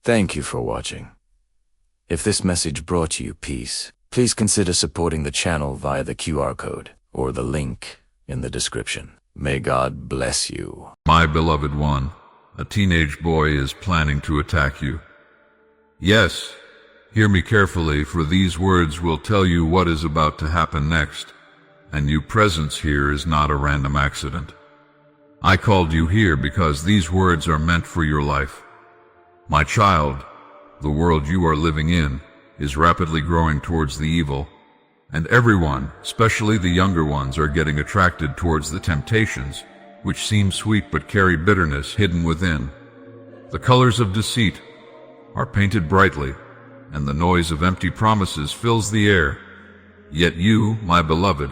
Thank you for watching. If this message brought you peace, please consider supporting the channel via the QR code or the link in the description. May God bless you. My beloved one, a teenage boy is planning to attack you. Yes, hear me carefully, for these words will tell you what is about to happen next, and your presence here is not a random accident. I called you here because these words are meant for your life. My child, the world you are living in is rapidly growing towards the evil, and everyone, especially the younger ones, are getting attracted towards the temptations, which seem sweet but carry bitterness hidden within. The colors of deceit are painted brightly, and the noise of empty promises fills the air. Yet you, my beloved,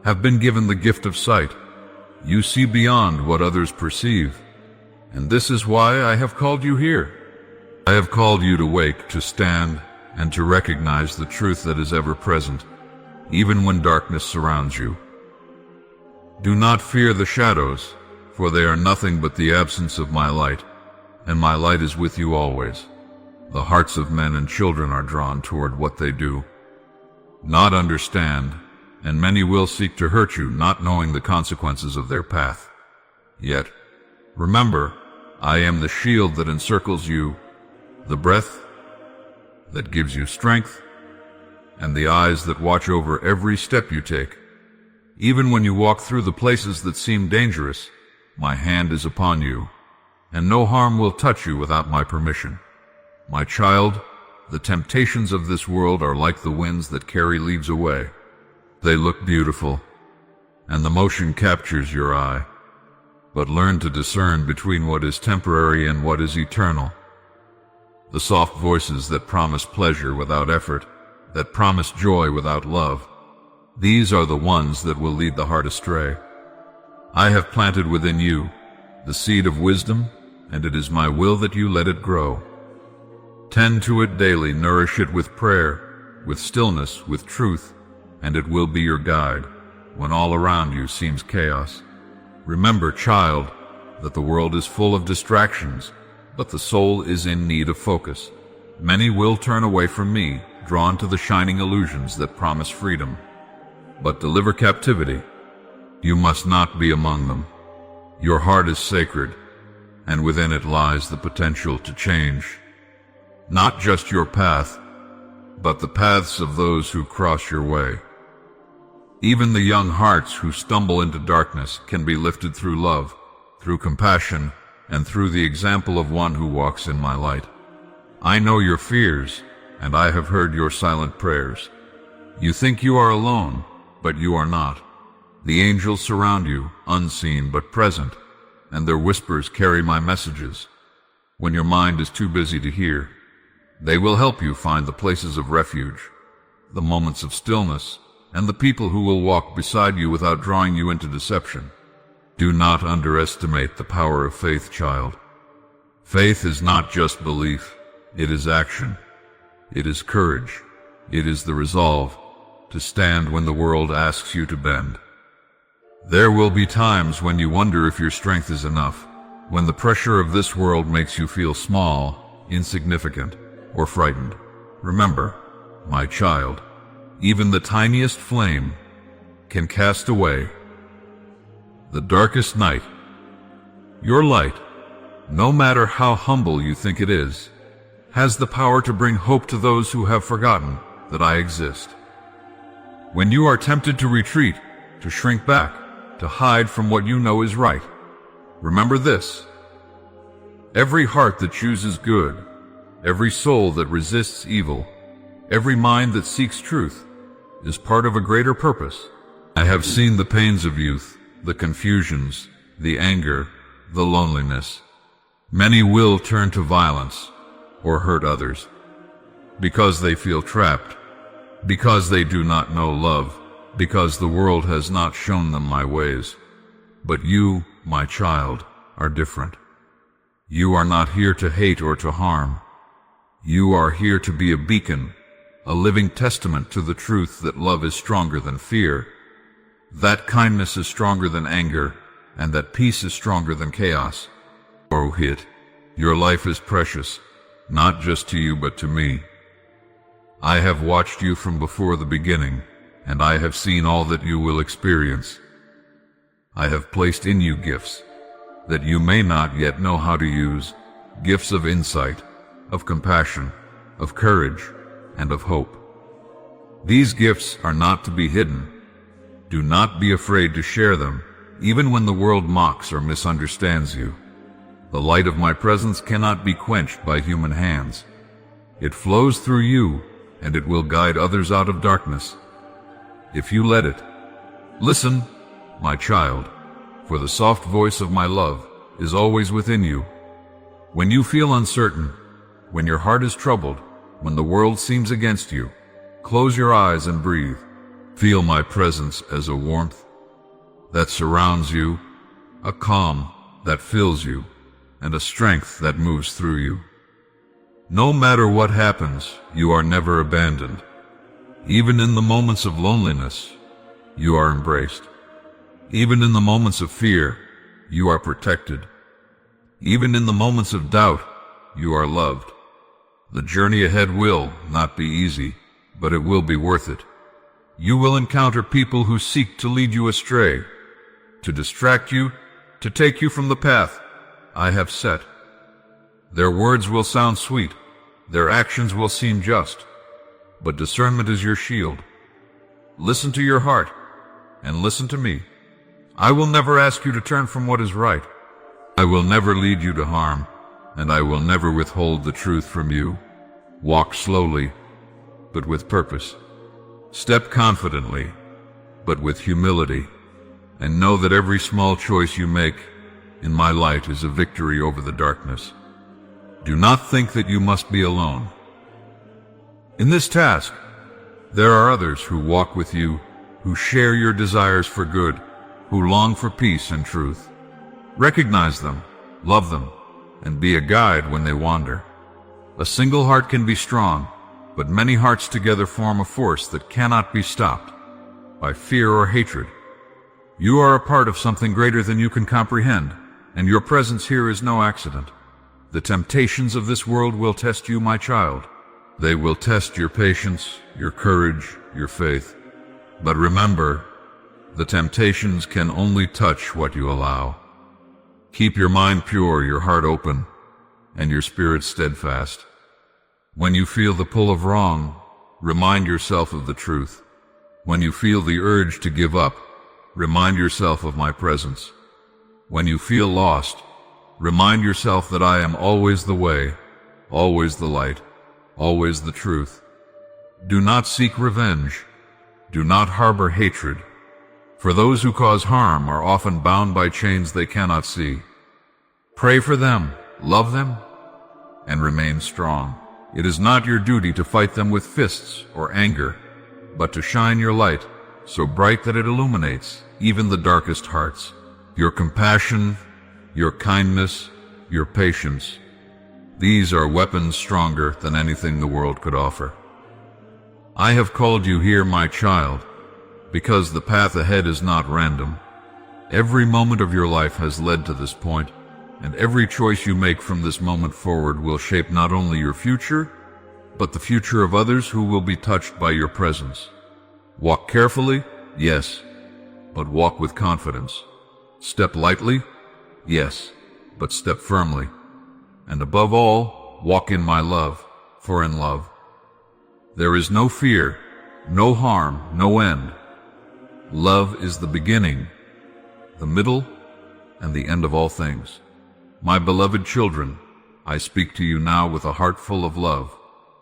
have been given the gift of sight. You see beyond what others perceive, and this is why I have called you here. I have called you to wake, to stand, and to recognize the truth that is ever present, even when darkness surrounds you. Do not fear the shadows, for they are nothing but the absence of my light, and my light is with you always. The hearts of men and children are drawn toward what they do not understand, and many will seek to hurt you, not knowing the consequences of their path. Yet, remember, I am the shield that encircles you, the breath that gives you strength, and the eyes that watch over every step you take. Even when you walk through the places that seem dangerous, my hand is upon you, and no harm will touch you without my permission. My child, the temptations of this world are like the winds that carry leaves away. They look beautiful, and the motion captures your eye. But learn to discern between what is temporary and what is eternal. The soft voices that promise pleasure without effort, that promise joy without love, these are the ones that will lead the heart astray. I have planted within you the seed of wisdom, and it is my will that you let it grow. Tend to it daily, nourish it with prayer, with stillness, with truth, and it will be your guide when all around you seems chaos. Remember, child, that the world is full of distractions, but the soul is in need of focus. Many will turn away from me, drawn to the shining illusions that promise freedom, but deliver captivity. You must not be among them. Your heart is sacred, and within it lies the potential to change. Not just your path, but the paths of those who cross your way. Even the young hearts who stumble into darkness can be lifted through love, through compassion, and through the example of one who walks in my light. I know your fears, and I have heard your silent prayers. You think you are alone, but you are not. The angels surround you, unseen but present, and their whispers carry my messages. When your mind is too busy to hear, they will help you find the places of refuge, the moments of stillness, and the people who will walk beside you without drawing you into deception. Do not underestimate the power of faith, child. Faith is not just belief, it is action. It is courage. It is the resolve to stand when the world asks you to bend. There will be times when you wonder if your strength is enough, when the pressure of this world makes you feel small, insignificant, or frightened. Remember, my child, even the tiniest flame can cast away the darkest night. Your light, no matter how humble you think it is, has the power to bring hope to those who have forgotten that I exist. When you are tempted to retreat, to shrink back, to hide from what you know is right, remember this: every heart that chooses good, every soul that resists evil, every mind that seeks truth, is part of a greater purpose. I have seen the pains of youth, the confusions, the anger, the loneliness. Many will turn to violence or hurt others because they feel trapped, because they do not know love, because the world has not shown them my ways. But you, my child, are different. You are not here to hate or to harm. You are here to be a beacon, a living testament to the truth that love is stronger than fear, that kindness is stronger than anger, and that peace is stronger than chaos. Oh, your life is precious, not just to you but to me. I have watched you from before the beginning, and I have seen all that you will experience. I have placed in you gifts that you may not yet know how to use, gifts of insight, of compassion, of courage, and of hope. These gifts are not to be hidden. Do not be afraid to share them, even when the world mocks or misunderstands you. The light of my presence cannot be quenched by human hands. It flows through you, and it will guide others out of darkness, if you let it. Listen, my child, for the soft voice of my love is always within you. When you feel uncertain, when your heart is troubled, when the world seems against you, close your eyes and breathe. Feel my presence as a warmth that surrounds you, a calm that fills you, and a strength that moves through you. No matter what happens, you are never abandoned. Even in the moments of loneliness, you are embraced. Even in the moments of fear, you are protected. Even in the moments of doubt, you are loved. The journey ahead will not be easy, but it will be worth it. You will encounter people who seek to lead you astray, to distract you, to take you from the path I have set. Their words will sound sweet, their actions will seem just, but discernment is your shield. Listen to your heart, and listen to me. I will never ask you to turn from what is right. I will never lead you to harm, and I will never withhold the truth from you. Walk slowly, but with purpose. Step confidently, but with humility, and know that every small choice you make in my light is a victory over the darkness. Do not think that you must be alone. In this task, there are others who walk with you, who share your desires for good, who long for peace and truth. Recognize them, love them, and be a guide when they wander. A single heart can be strong, but many hearts together form a force that cannot be stopped by fear or hatred. You are a part of something greater than you can comprehend, and your presence here is no accident. The temptations of this world will test you, my child. They will test your patience, your courage, your faith. But remember, the temptations can only touch what you allow. Keep your mind pure, your heart open, and your spirit steadfast. When you feel the pull of wrong, remind yourself of the truth. When you feel the urge to give up, remind yourself of my presence. When you feel lost, remind yourself that I am always the way, always the light, always the truth. Do not seek revenge. Do not harbor hatred. For those who cause harm are often bound by chains they cannot see. Pray for them, love them, and remain strong. It is not your duty to fight them with fists or anger, but to shine your light so bright that it illuminates even the darkest hearts. Your compassion, your kindness, your patience, these are weapons stronger than anything the world could offer. I have called you here, my child, because the path ahead is not random. Every moment of your life has led to this point, and every choice you make from this moment forward will shape not only your future, but the future of others who will be touched by your presence. Walk carefully, yes, but walk with confidence. Step lightly, yes, but step firmly. And above all, walk in my love, for in love there is no fear, no harm, no end. Love is the beginning, the middle, and the end of all things. My beloved children, I speak to you now with a heart full of love,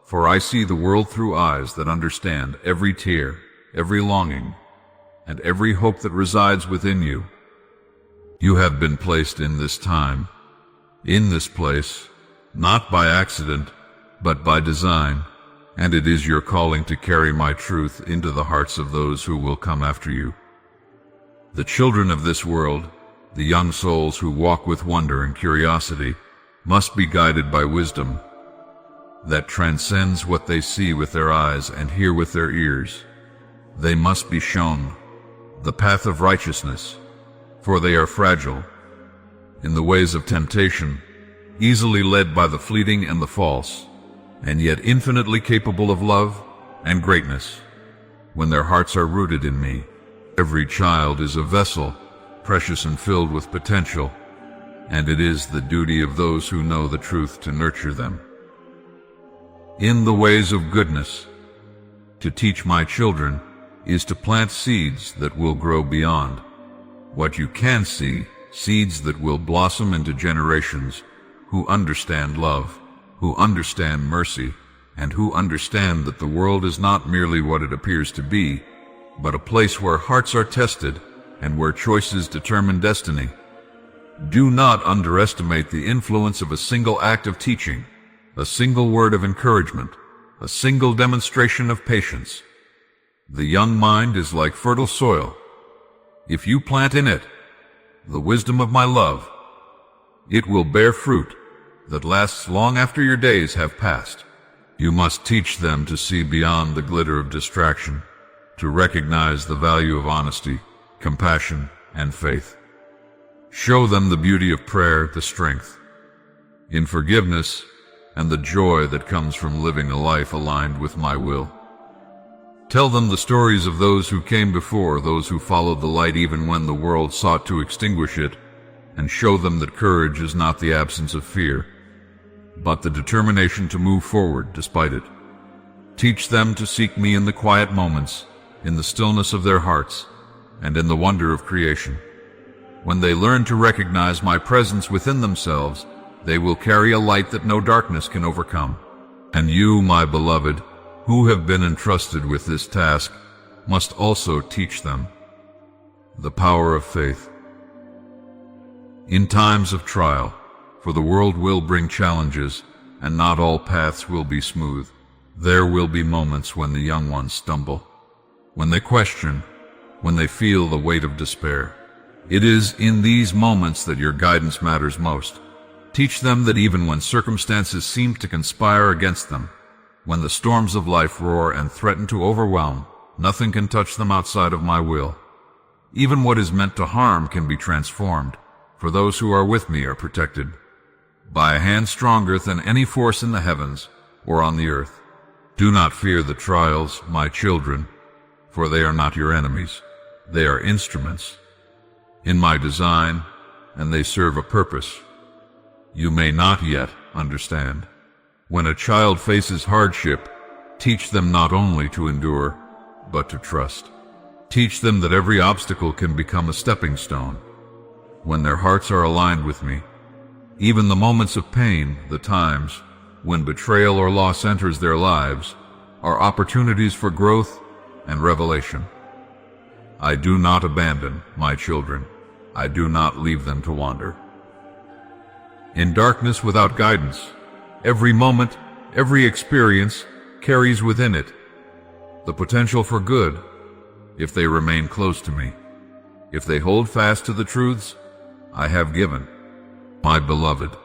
for I see the world through eyes that understand every tear, every longing, and every hope that resides within you. You have been placed in this time, in this place, not by accident, but by design, and it is your calling to carry my truth into the hearts of those who will come after you. The children of this world, the young souls who walk with wonder and curiosity, must be guided by wisdom that transcends what they see with their eyes and hear with their ears. They must be shown the path of righteousness, for they are fragile. In the ways of temptation, easily led by the fleeting and the false, and yet infinitely capable of love and greatness. When their hearts are rooted in me, every child is a vessel, precious and filled with potential, and it is the duty of those who know the truth to nurture them in the ways of goodness. To teach my children is to plant seeds that will grow beyond what you can see, seeds that will blossom into generations who understand love, who understand mercy, and who understand that the world is not merely what it appears to be, but a place where hearts are tested and where choices determine destiny. Do not underestimate the influence of a single act of teaching, a single word of encouragement, a single demonstration of patience. The young mind is like fertile soil. If you plant in it the wisdom of my love, it will bear fruit that lasts long after your days have passed. You must teach them to see beyond the glitter of distraction, to recognize the value of honesty, compassion, and faith. Show them the beauty of prayer, the strength in forgiveness, and the joy that comes from living a life aligned with my will. Tell them the stories of those who came before, those who followed the light even when the world sought to extinguish it, and show them that courage is not the absence of fear, but the determination to move forward despite it. Teach them to seek me in the quiet moments, in the stillness of their hearts, and in the wonder of creation. When they learn to recognize my presence within themselves, they will carry a light that no darkness can overcome. And you, my beloved, who have been entrusted with this task, must also teach them the power of faith. In times of trial, for the world will bring challenges, and not all paths will be smooth, there will be moments when the young ones stumble, when they question, when they feel the weight of despair. It is in these moments that your guidance matters most. Teach them that even when circumstances seem to conspire against them, when the storms of life roar and threaten to overwhelm, nothing can touch them outside of my will. Even what is meant to harm can be transformed, for those who are with me are protected by a hand stronger than any force in the heavens or on the earth. Do not fear the trials, my children, for they are not your enemies. They are instruments in my design, and they serve a purpose you may not yet understand. When a child faces hardship, teach them not only to endure, but to trust. Teach them that every obstacle can become a stepping stone. When their hearts are aligned with me, even the moments of pain, the times when betrayal or loss enters their lives, are opportunities for growth and revelation. I do not abandon my children. I do not leave them to wander in darkness without guidance. Every moment, every experience carries within it the potential for good if they remain close to me, if they hold fast to the truths I have given. My beloved,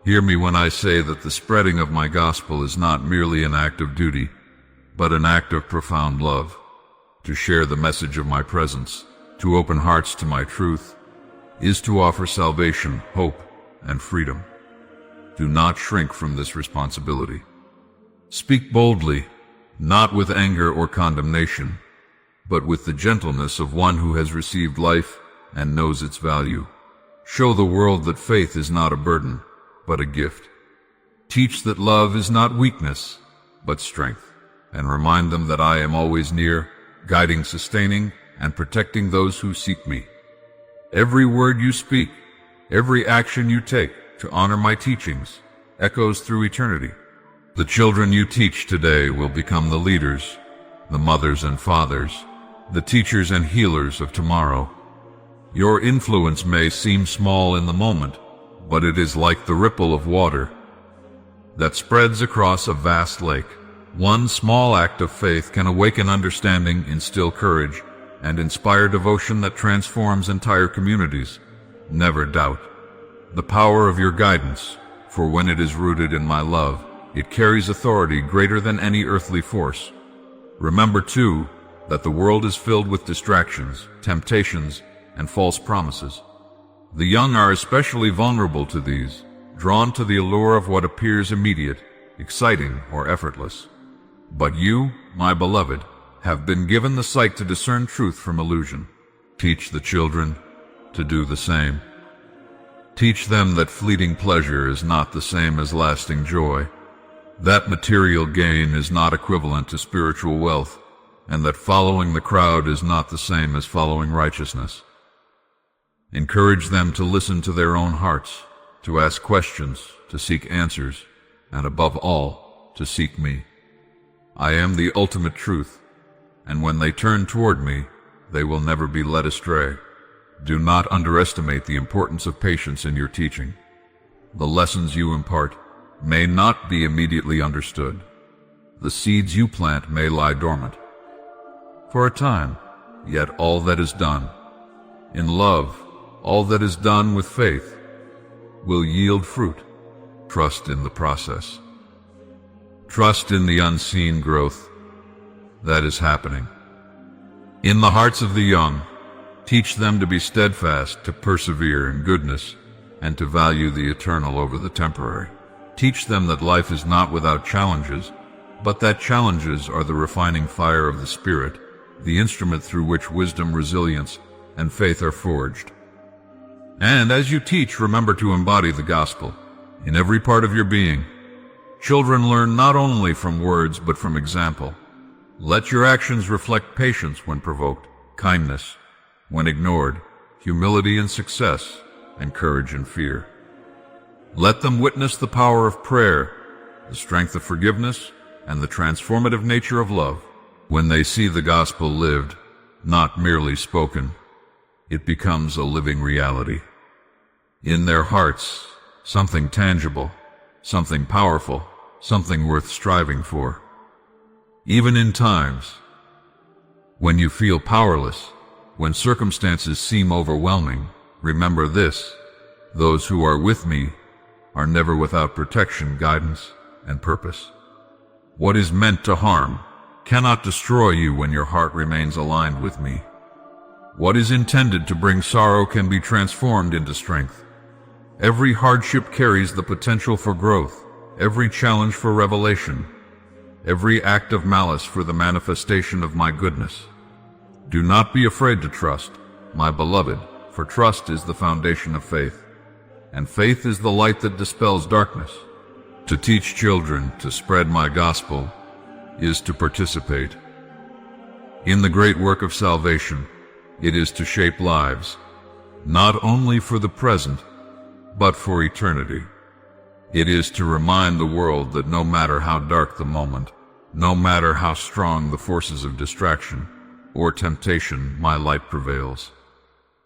hear me when I say that the spreading of my gospel is not merely an act of duty, but an act of profound love. To share the message of my presence, to open hearts to my truth, is to offer salvation, hope, and freedom. Do not shrink from this responsibility. Speak boldly, not with anger or condemnation, but with the gentleness of one who has received life and knows its value. Show the world that faith is not a burden, but a gift. Teach that love is not weakness, but strength, and remind them that I am always near, guiding, sustaining, and protecting those who seek me. Every word you speak, every action you take to honor my teachings echoes through eternity. The children you teach today will become the leaders, the mothers and fathers, the teachers and healers of tomorrow. Your influence may seem small in the moment, but it is like the ripple of water that spreads across a vast lake. One small act of faith can awaken understanding, instill courage, and inspire devotion that transforms entire communities. Never doubt the power of your guidance, for when it is rooted in my love, it carries authority greater than any earthly force. Remember, too, that the world is filled with distractions, temptations, and false promises. The young are especially vulnerable to these, drawn to the allure of what appears immediate, exciting, or effortless. But you, my beloved, have been given the sight to discern truth from illusion. Teach the children to do the same. Teach them that fleeting pleasure is not the same as lasting joy, that material gain is not equivalent to spiritual wealth, and that following the crowd is not the same as following righteousness. Encourage them to listen to their own hearts, to ask questions, to seek answers, and above all, to seek me. I am the ultimate truth, and when they turn toward me, they will never be led astray. Do not underestimate the importance of patience in your teaching. The lessons you impart may not be immediately understood. The seeds you plant may lie dormant for a time, yet all that is done in love, all that is done with faith, will yield fruit. Trust in the process. Trust in the unseen growth that is happening. In the hearts of the young, teach them to be steadfast, to persevere in goodness, and to value the eternal over the temporary. Teach them that life is not without challenges, but that challenges are the refining fire of the Spirit, the instrument through which wisdom, resilience, and faith are forged. And as you teach, remember to embody the gospel in every part of your being. Children learn not only from words, but from example. Let your actions reflect patience when provoked, kindness when ignored, humility in success, and courage in fear. Let them witness the power of prayer, the strength of forgiveness, and the transformative nature of love. When they see the gospel lived, not merely spoken, it becomes a living reality. In their hearts, something tangible, something powerful, something worth striving for. Even in times when you feel powerless, when circumstances seem overwhelming, remember this: those who are with me are never without protection, guidance, and purpose. What is meant to harm cannot destroy you when your heart remains aligned with me. What is intended to bring sorrow can be transformed into strength. Every hardship carries the potential for growth, every challenge for revelation, every act of malice for the manifestation of my goodness. Do not be afraid to trust, my beloved, for trust is the foundation of faith, and faith is the light that dispels darkness. To teach children to spread my gospel is to participate in the great work of salvation. It is to shape lives, not only for the present, but for eternity. It is to remind the world that no matter how dark the moment, no matter how strong the forces of distraction or temptation, my light prevails.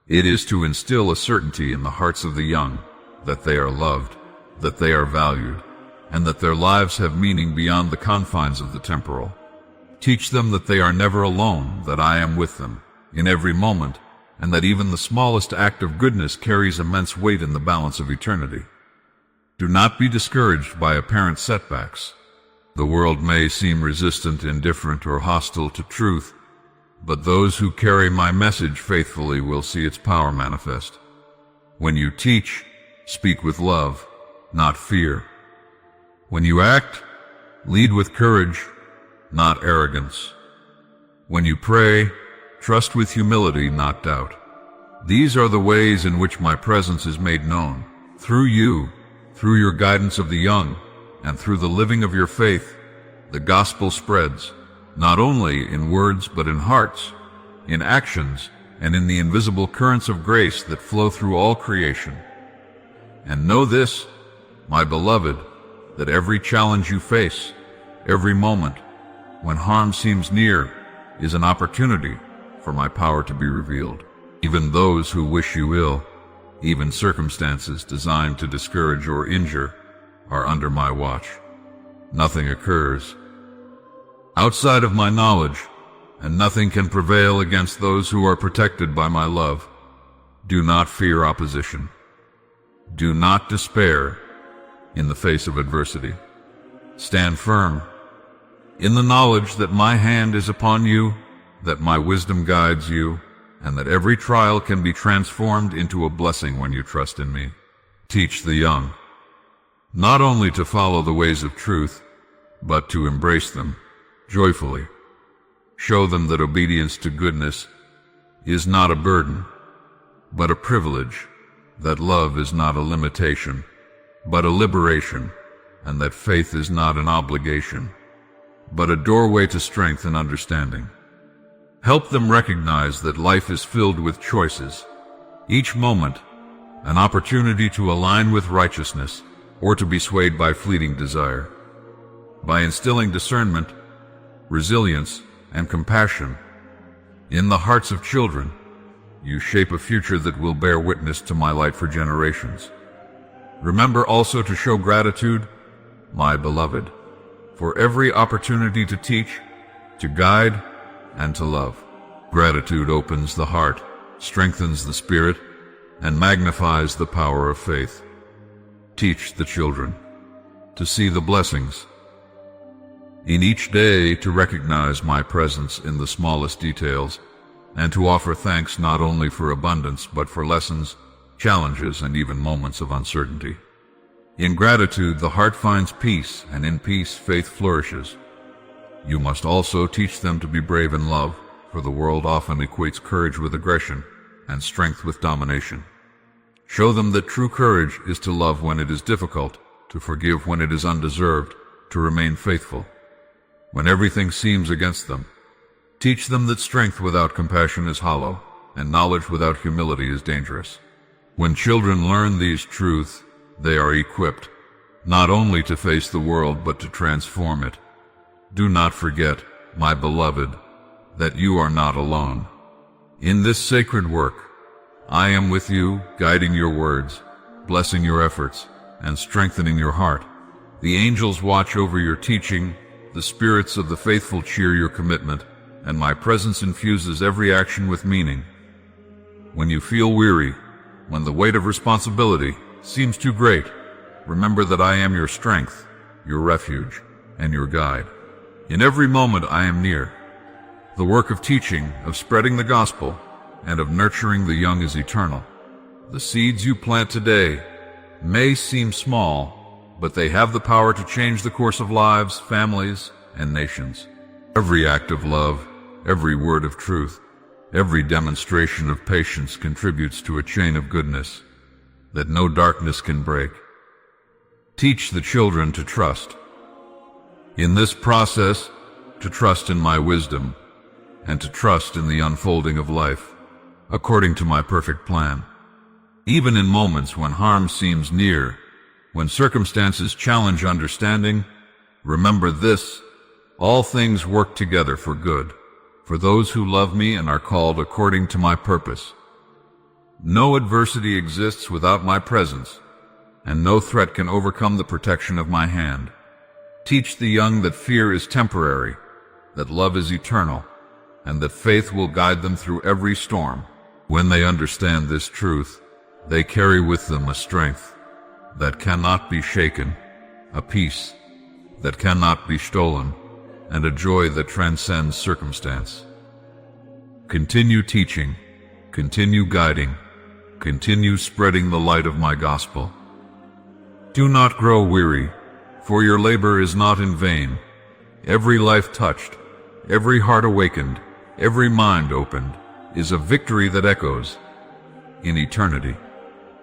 It is to instill a certainty in the hearts of the young that they are loved, that they are valued, and that their lives have meaning beyond the confines of the temporal. Teach them that they are never alone, that I am with them in every moment, and that even the smallest act of goodness carries immense weight in the balance of eternity. Do not be discouraged by apparent setbacks. The world may seem resistant, indifferent, or hostile to truth, but those who carry my message faithfully will see its power manifest. When you teach, speak with love, not fear. When you act, lead with courage, not arrogance. When you pray, trust with humility, not doubt. These are the ways in which my presence is made known. Through you, through your guidance of the young, and through the living of your faith, the gospel spreads, not only in words but in hearts, in actions, and in the invisible currents of grace that flow through all creation. And know this, my beloved, that every challenge you face, every moment when harm seems near, is an opportunity for my power to be revealed. Even those who wish you ill, even circumstances designed to discourage or injure, are under my watch. Nothing occurs outside of my knowledge, and nothing can prevail against those who are protected by my love. Do not fear opposition. Do not despair in the face of adversity. Stand firm in the knowledge that my hand is upon you, that my wisdom guides you, and that every trial can be transformed into a blessing when you trust in me. Teach the young not only to follow the ways of truth, but to embrace them joyfully. Show them that obedience to goodness is not a burden, but a privilege, that love is not a limitation, but a liberation, and that faith is not an obligation, but a doorway to strength and understanding. Help them recognize that life is filled with choices, each moment an opportunity to align with righteousness or to be swayed by fleeting desire. By instilling discernment, resilience, and compassion in the hearts of children, you shape a future that will bear witness to my light for generations. Remember also to show gratitude, my beloved, for every opportunity to teach, to guide, and to love. Gratitude opens the heart, strengthens the spirit, and magnifies the power of faith. Teach the children to see the blessings in each day, to recognize my presence in the smallest details, and to offer thanks not only for abundance but for lessons, challenges, and even moments of uncertainty. In gratitude, the heart finds peace, and in peace, faith flourishes. You must also teach them to be brave in love, for the world often equates courage with aggression and strength with domination. Show them that true courage is to love when it is difficult, to forgive when it is undeserved, to remain faithful when everything seems against them. Teach them that strength without compassion is hollow, and knowledge without humility is dangerous. When children learn these truths, they are equipped not only to face the world but to transform it. Do not forget, my beloved, that you are not alone. In this sacred work, I am with you, guiding your words, blessing your efforts, and strengthening your heart. The angels watch over your teaching, the spirits of the faithful cheer your commitment, and my presence infuses every action with meaning. When you feel weary, when the weight of responsibility seems too great, remember that I am your strength, your refuge, and your guide. In every moment I am near. The work of teaching, of spreading the gospel, and of nurturing the young is eternal. The seeds you plant today may seem small, but they have the power to change the course of lives, families, and nations. Every act of love, every word of truth, every demonstration of patience contributes to a chain of goodness that no darkness can break. Teach the children to trust. In this process, to trust in my wisdom, and to trust in the unfolding of life, according to my perfect plan. Even in moments when harm seems near, when circumstances challenge understanding, remember this: all things work together for good, for those who love me and are called according to my purpose. No adversity exists without my presence, and no threat can overcome the protection of my hand. Teach the young that fear is temporary, that love is eternal, and that faith will guide them through every storm. When they understand this truth, they carry with them a strength that cannot be shaken, a peace that cannot be stolen, and a joy that transcends circumstance. Continue teaching, continue guiding, continue spreading the light of my gospel. Do not grow weary, for your labor is not in vain. Every life touched, every heart awakened, every mind opened is a victory that echoes in eternity.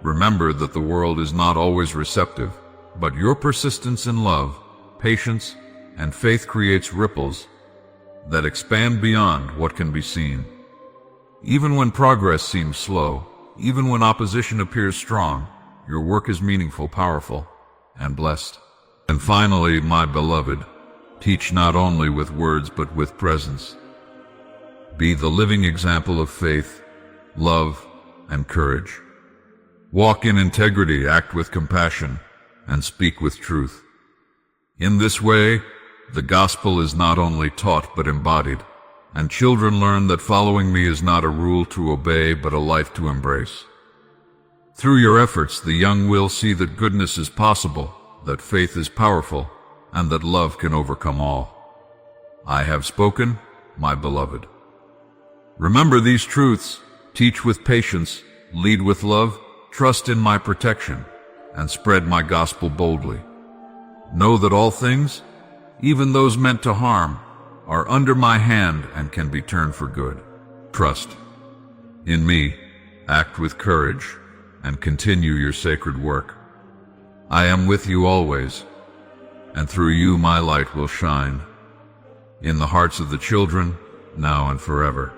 Remember that the world is not always receptive, but your persistence in love, patience, and faith creates ripples that expand beyond what can be seen. Even when progress seems slow, even when opposition appears strong, your work is meaningful, powerful, and blessed. And finally, my beloved, teach not only with words but with presence. Be the living example of faith, love, and courage. Walk in integrity, act with compassion, and speak with truth. In this way, the gospel is not only taught but embodied, and children learn that following me is not a rule to obey but a life to embrace. Through your efforts, the young will see that goodness is possible, that faith is powerful, and that love can overcome all. I have spoken, my beloved. Remember these truths, teach with patience, lead with love, trust in my protection, and spread my gospel boldly. Know that all things, even those meant to harm, are under my hand and can be turned for good. Trust in me, act with courage, and continue your sacred work. I am with you always, and through you my light will shine, in the hearts of the children, now and forever.